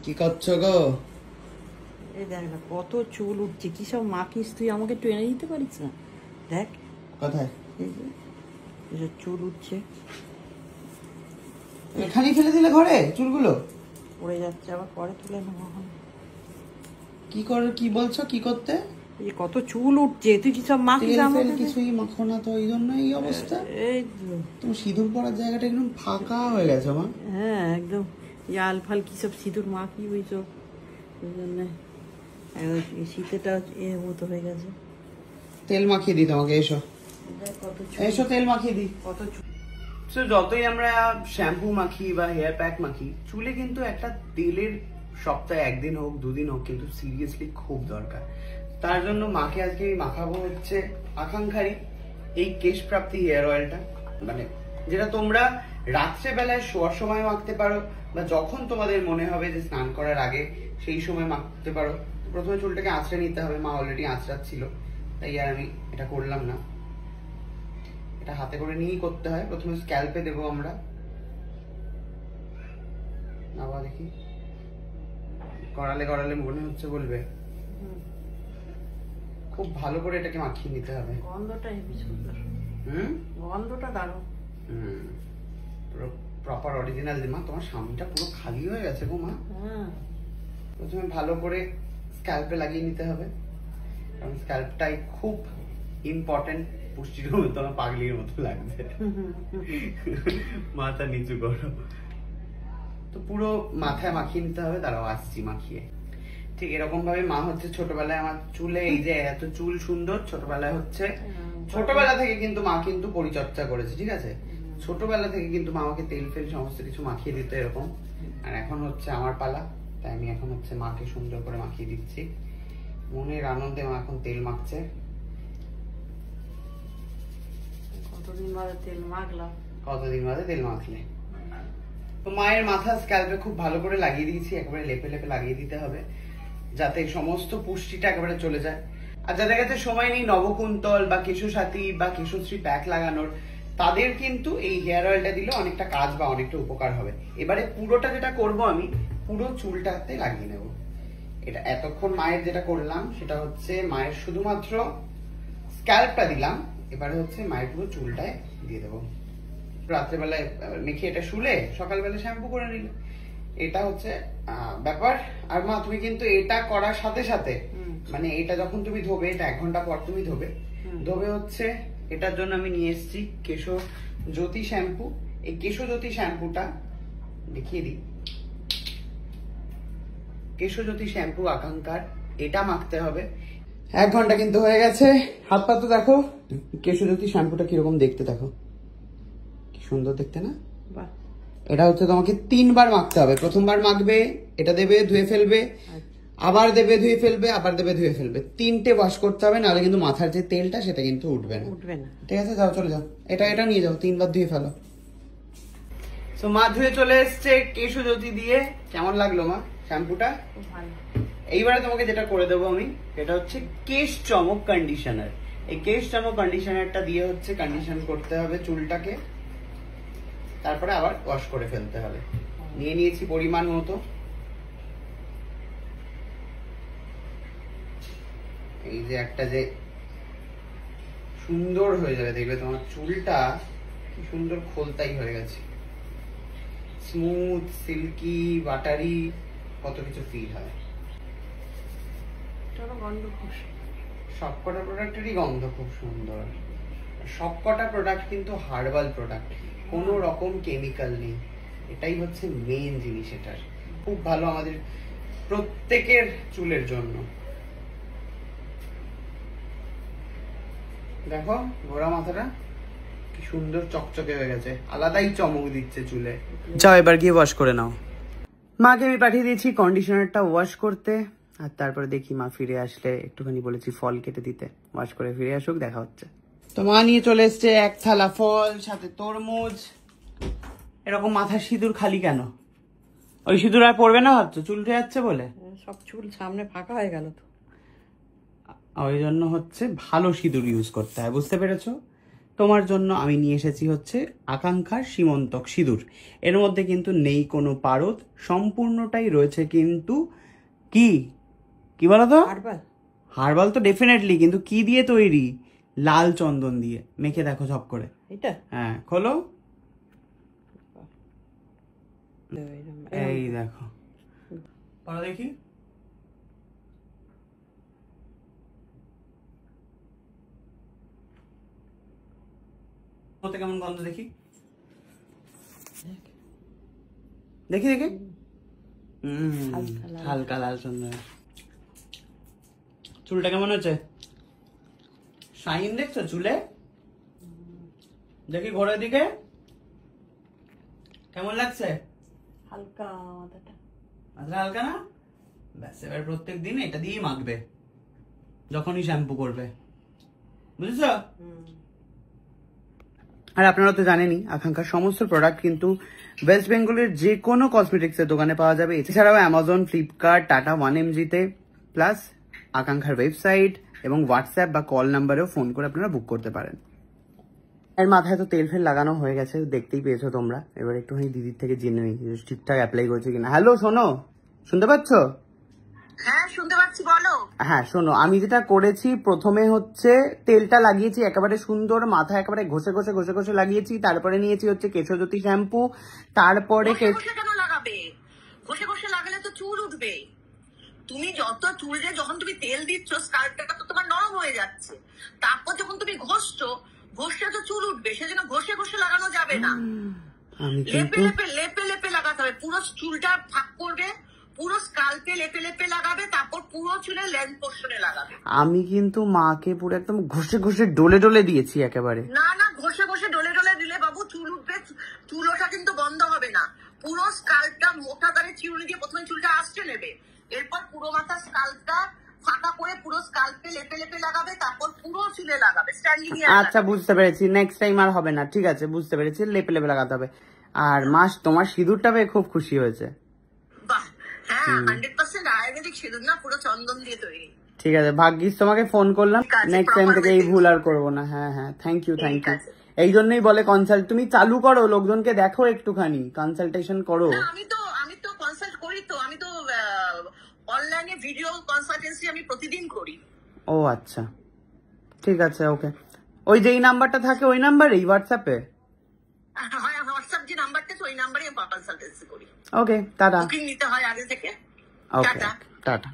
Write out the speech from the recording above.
কি করছো গো? এই দেখ না কত চুল উঠছে, কি সব মাখিস তুই, আমাকে একটু এনে দিতে পারিস না? দেখ কোথায় এই যে এসব চুল উঠছে, এখানেই ফেলে দিলে ঘরে চুলগুলো? পড়ে যাচ্ছে, আবার পরে তুলে নেবো। এখন কি করো, কি বলছো, কি করতে? এই যে কত চুল উঠছে, তুই কি সব মাখিস তেল ফেল আমাকে? কিছুই মাখো না তো, এই জন্য এই অবস্থা। এই তুমি সিঁদুর পরার জায়গাটা একদম ফাঁকা হয়ে গেছে মা। হ্যাঁ একদম জাল ফাল কি সব সিঁদুর মাখি ওই সব, ওই জন্য শীতেটা মতো হয়ে গেছে। তেল মাখিয়ে দিই তোমাকে, এসো দেখ কত এসো তেল মাখিয়ে দিই। কত চুল। তো যতই আমরা শ্যাম্পু মাখি বা হেয়ার প্যাক মাখি, চুলে কিন্তু একটা তেলের সপ্তাহে একদিন হোক দুদিন হোক কিন্তু সিরিয়াসলি খুব দরকার। তার জন্য মাকে আজকে আমি মাখাবো হচ্ছে আকাঙ্ক্ষারই এই কেশ প্রাপ্তি হেয়ার অয়েলটা, মানে যেটা তোমরা রাত্রে বেলায় শোয়ার সময় মাখতে পারো বা যখন তোমাদের মনে হবে যে স্নান করার আগে সেই সময় মাখতে পারো। প্রথমে চুলটাকে আঁচড়ে নিতে হবে, মা অলরেডি আঁচড়াচ্ছিল তাই আর আমি এটা করলাম না। এটা হাতে করে নিয়েই করতে হয়। প্রথমে স্ক্যাল্পে দেবো আমরা, আবার দেখি করালে করালে মনে হচ্ছে বলবে। খুব ভালো করে এটাকে মাখিয়ে নিতে হবে। গন্ধটা হেবি সুন্দর, গন্ধটা দারুণ। পুরো প্রপার অরিজিনাল মা। তোমার সামনেটা পুরো খালি হয়ে গেছে গো মা। প্রথমে ভালো করে স্ক্যাল্পে লাগিয়ে নিতে হবে, কারণ স্ক্যাল্পটাই খুব ইম্পর্টেন্ট। পুষ্টির তোমার পাগলির মতো লাগছে, মাথা নিচু করো। তো পুরো মাথায় মাখিয়ে নিতে হবে। দাঁড়াও আসছি মাখিয়ে। ঠিক এরকম ভাবে মা হচ্ছে ছোটবেলায় আমার চুলে এই যে এত চুল সুন্দর, ছোটবেলায় হচ্ছে ছোটবেলা থেকে কিন্তু মা কিন্তু পরিচর্যা করেছে, ঠিক আছে? ছোটবেলা থেকে কিন্তু মা আমাকে তেল ফেল সমস্ত কিছু মাখিয়ে দিত এরকম। আর এখন হচ্ছে আমার পালা, তাই আমি এখন হচ্ছে মাকে সুন্দর করে মাখিয়ে দিচ্ছি। মনের আনন্দে মা এখন তেল মাখছে। কতদিন বাদে তেল মাখলাম? কতদিন বাদে তেল মাখলে? তো মায়ের মাথা স্ক্যাল্পে খুব ভালো করে লাগিয়ে দিয়েছি, একেবারে লেপে লেপে লাগিয়ে দিতে হবে যাতে সমস্ত পুষ্টিটা একেবারে চলে যায়। আর যাদের কাছে সময় নেই নবকুন্তল বা কেশসাথী বা কেশশ্রী প্যাক লাগানোর, তাদের কিন্তু এই হেয়ার অয়েলটা দিলে অনেকটা কাজ বা অনেকটা উপকার হবে। এবারে পুরোটা যেটা করব আমি, পুরো চুলটাতে লাগিয়ে নেব। এটা এতক্ষণ মায়ের যেটা করলাম সেটা হচ্ছে মায়ের শুধুমাত্র স্ক্যাল্পটা দিলাম, এবারে হচ্ছে মায়ের পুরো চুলটায় দিয়ে দেবো। রাত্রেবেলায় মেখে এটা শুলে সকালবেলা শ্যাম্পু করে নিলে, এটা হচ্ছে ব্যাপার। আর মা তুমি কিন্তু এটা করার সাথে সাথে, মানে এটা যখন তুমি ধোবে, এটা 1 ঘন্টা পর তুমি ধোবে হচ্ছে এটার জন্য আমি নিয়ে এসেছি কেশজ্যোতি শ্যাম্পু। এই কেশজ্যোতি শ্যাম্পুটা দেখিয়ে দিই। কেশজ্যোতি শ্যাম্পু আকাঙ্ক্ষার, এটা মাখতে হবে। 1 ঘন্টা কিন্তু হয়ে গেছে। হাত পা তো দেখো, কেশজ্যোতি শ্যাম্পুটা কিরকম দেখতে দেখো, কি সুন্দর দেখতে না? বাহ। এটা হচ্ছে তোমাকে 3 বার মাখতে হবে। প্রথমবার মাখবে, এটা দেবে ধুয়ে ফেলবে, আবার দেবে ধুয়ে ফেলবে, আবার দেবে ধুয়ে ফেলবে। 3টে ওয়াশ করতে হবে, নাহলে কিন্তু মাথার যে তেলটা সেটা কিন্তু উঠবে না। ঠিক আছে, যাও চলে যাও, এটা নিয়ে যাও, 3 বার ধুয়ে ফেলো। তো মা ধুয়ে চলে এসছে কেশজ্যোতি দিয়ে। কেমন লাগলো মা শ্যাম্পুটা? খুব ভালো। এইবারে তোমাকে যেটা করে দেবো আমি, এটা হচ্ছে কেশ চমক কন্ডিশনার। এই কেশ চমক কন্ডিশনারটা দিয়ে হচ্ছে কন্ডিশন করতে হবে চুলটাকে, তারপরে আবার ওয়াশ করে ফেলতে হবে। নিয়ে নিয়েছি পরিমাণ মতো। এই যে একটা যে সুন্দর হয়ে যাবে, দেখবে তোমার চুলটা কি সুন্দর খোলতাই হয়ে গেছে, স্মুথ, সিল্কি, বাটারি, কত কিছু ফিল হয়। সবকটা প্রোডাক্টেরই গন্ধ খুব সুন্দর। সবকটা প্রোডাক্ট কিন্তু হার্বাল প্রোডাক্ট, কোনো রকম কেমিক্যাল নেই। এটাই হচ্ছে মেইন জিনিস। এটার খুব ভালো আমাদের প্রত্যেকের চুলের জন্য। দেখো গোড়া মাথাটা কি সুন্দর চকচকে হয়ে গেছে, আলাদাই চমক দিচ্ছে চুলে। যাও এবার গিয়ে ওয়াশ করে নাও। মাকে আমি পাঠিয়ে দিয়েছি কন্ডিশনারটা ওয়াশ করতে, আর তারপরে দেখি মা ফিরে আসলে একটুখানি বলেছি ফল কেটে দিতে, ওয়াশ করে ফিরে আসুক, দেখা হচ্ছে। তো মা নিয়ে চলে এসছে 1 থালা ফল, সাথে তরমুজ। এরকম মাথার সিঁদুর খালি কেন? ওই সিঁদুর আর পড়বে না ভাবছো চুল উঠে যাচ্ছে বলে? সব চুল সামনে ফাঁকা হয়ে গেল তো, ওই জন্য হচ্ছে ভালো সিঁদুর ইউজ করতে হয়, বুঝতে পেরেছো? তোমার জন্য আমি নিয়ে এসেছি হচ্ছে আকাঙ্ক্ষার সীমন্তক সিঁদুর। এর মধ্যে কিন্তু নেই কোনো পারদ, সম্পূর্ণটাই রয়েছে কিন্তু কি কি বলো তো? হার্বাল তো ডেফিনেটলি, কিন্তু কি দিয়ে তৈরি? লাল চন্দন দিয়ে। মেখে দেখো ঝপ করে। এটা হ্যাঁ, খোলো। এই দেখো, পড়া দেখি। কেমন গন্ধ দেখি, দেখি দেখি। হালকা লাল চন্দন। চুলটা কেমন হচ্ছে? শাইন দেখছো চুলে? দেখি ঘোরের দিকে কেমন লাগছে? হালকা মাথাটা। মাথা হালকা না? ব্যাস, এবার প্রত্যেক দিন এটা দিয়েই মাখবে যখনই শ্যাম্পু করবে, বুঝেছো? আর আপনারা তো জানেনই আকাঙ্ক্ষার সমস্ত প্রোডাক্ট কিন্তু ওয়েস্ট বেঙ্গলের যে কোনো কসমেটিক্সের দোকানে পাওয়া যাবে। এছাড়াও অ্যামাজন, ফ্লিপকার্ট, টাটা 1mgতে, প্লাস আকাঙ্ক্ষার ওয়েবসাইট এবং হোয়াটসঅ্যাপ বা কল নাম্বারেও ফোন করে আপনারা বুক করতে পারেন। এর মাথায় তো তেল ফেল লাগানো হয়ে গেছে, দেখতেই পেয়েছো তোমরা। এবার একটুখানি দিদির থেকে জেনে নিই ঠিকঠাক অ্যাপ্লাই করছে কিনা। হ্যালো, শোনো, শুনতে পাচ্ছ? হ্যাঁ শুনতে পাচ্ছি, বলো। হ্যাঁ শোনো, আমি যেটা করেছি প্রথমে হচ্ছে তেলটা লাগিয়েছি একেবারে সুন্দর, মাথা একেবারে ঘষে ঘষে ঘষে ঘষে লাগিয়েছি। তারপরে নিয়েছি হচ্ছে কেশজ্যোতি শ্যাম্পু। তারপরে কেন লাগাবে? ঘষে ঘষে লাগালে তো চুল উঠবে। তুমি যত চুলে যখন তুমি তেল দিচ্ছ, স্কাল্পটা তো তোমার নরম হয়ে যাচ্ছে। তারপর যখন তুমি ঘষছো, ঘষলে তো চুল উঠবে। সেজন্য ঘষে ঘষে লাগানো যাবে না, লেপে লেপে লেপে লেপে লাগাতে হবে। পুরো চুলটা ফাঁক করবে, পুরো স্কাল্পে লেপে লেপে লাগাবে, তারপর পুরো চুলে লেন্থ পোর্শনে লাগাবে। আমি কিন্তু মাকে পুরো একদম ঘষে ঘষে ডলে ডলে দিয়েছি একেবারে। না না, ঘষে ঘষে ডলে ডলে দিলে বাবু চুল উঠবে, চুল ওঠা কিন্তু বন্ধ হবে না। পুরো স্কাল্পটা মোটা করে চিরুনি দিয়ে প্রথমে চুলটা আসতে নেবে, এরপর পুরো মাথা স্কাল্পটা ফাঁকা করে পুরো স্কাল্পে লেপে লেপে লাগাবে, তারপর পুরো চুলে লাগাবে স্ট্যান্ডিং এ। আচ্ছা বুঝতে পেরেছি, নেক্সট টাইম আর হবে না। ঠিক আছে, বুঝতে পেরেছি, লেপে লেপে লাগাতে হবে। আর মাস তোমার সিঁদুরটা পেয়ে খুব খুশি হয়েছে। বাহ, হ্যাঁ 100% আয়ুর্বেদিক সিঁদুর না, পুরো চন্দন দিয়ে তৈরি। ঠিক আছে, ভাগ্যিস তোমাকে ফোন করলাম। নেক্সট টাইম থেকে এই ভুল আর করবো না। হ্যাঁ হ্যাঁ, থ্যাংক ইউ থ্যাংক ইউ। এই জন্যই বলে কনসাল্ট তুমি চালু করো, লোকজনকে দেখো, একটুখানি কনসালটেশন করো। আমি তো কনসাল্ট করি, তো আমি তো অনলাইনে ভিডিও কনসালটেন্সি আমি প্রতিদিন করি। ও আচ্ছা, ঠিক আছে, ওকে। ওই যেই নাম্বারটা থাকে ওই নাম্বারেই হোয়াটসঅ্যাপে? হ্যাঁ, হোয়াটসঅ্যাপ যে নাম্বারটা আছে ওই নাম্বারে কনসালটেন্সি করি। ওকে, টাটা। বুকিং নিতে হয় আগে থেকে। ওকে, টাটা।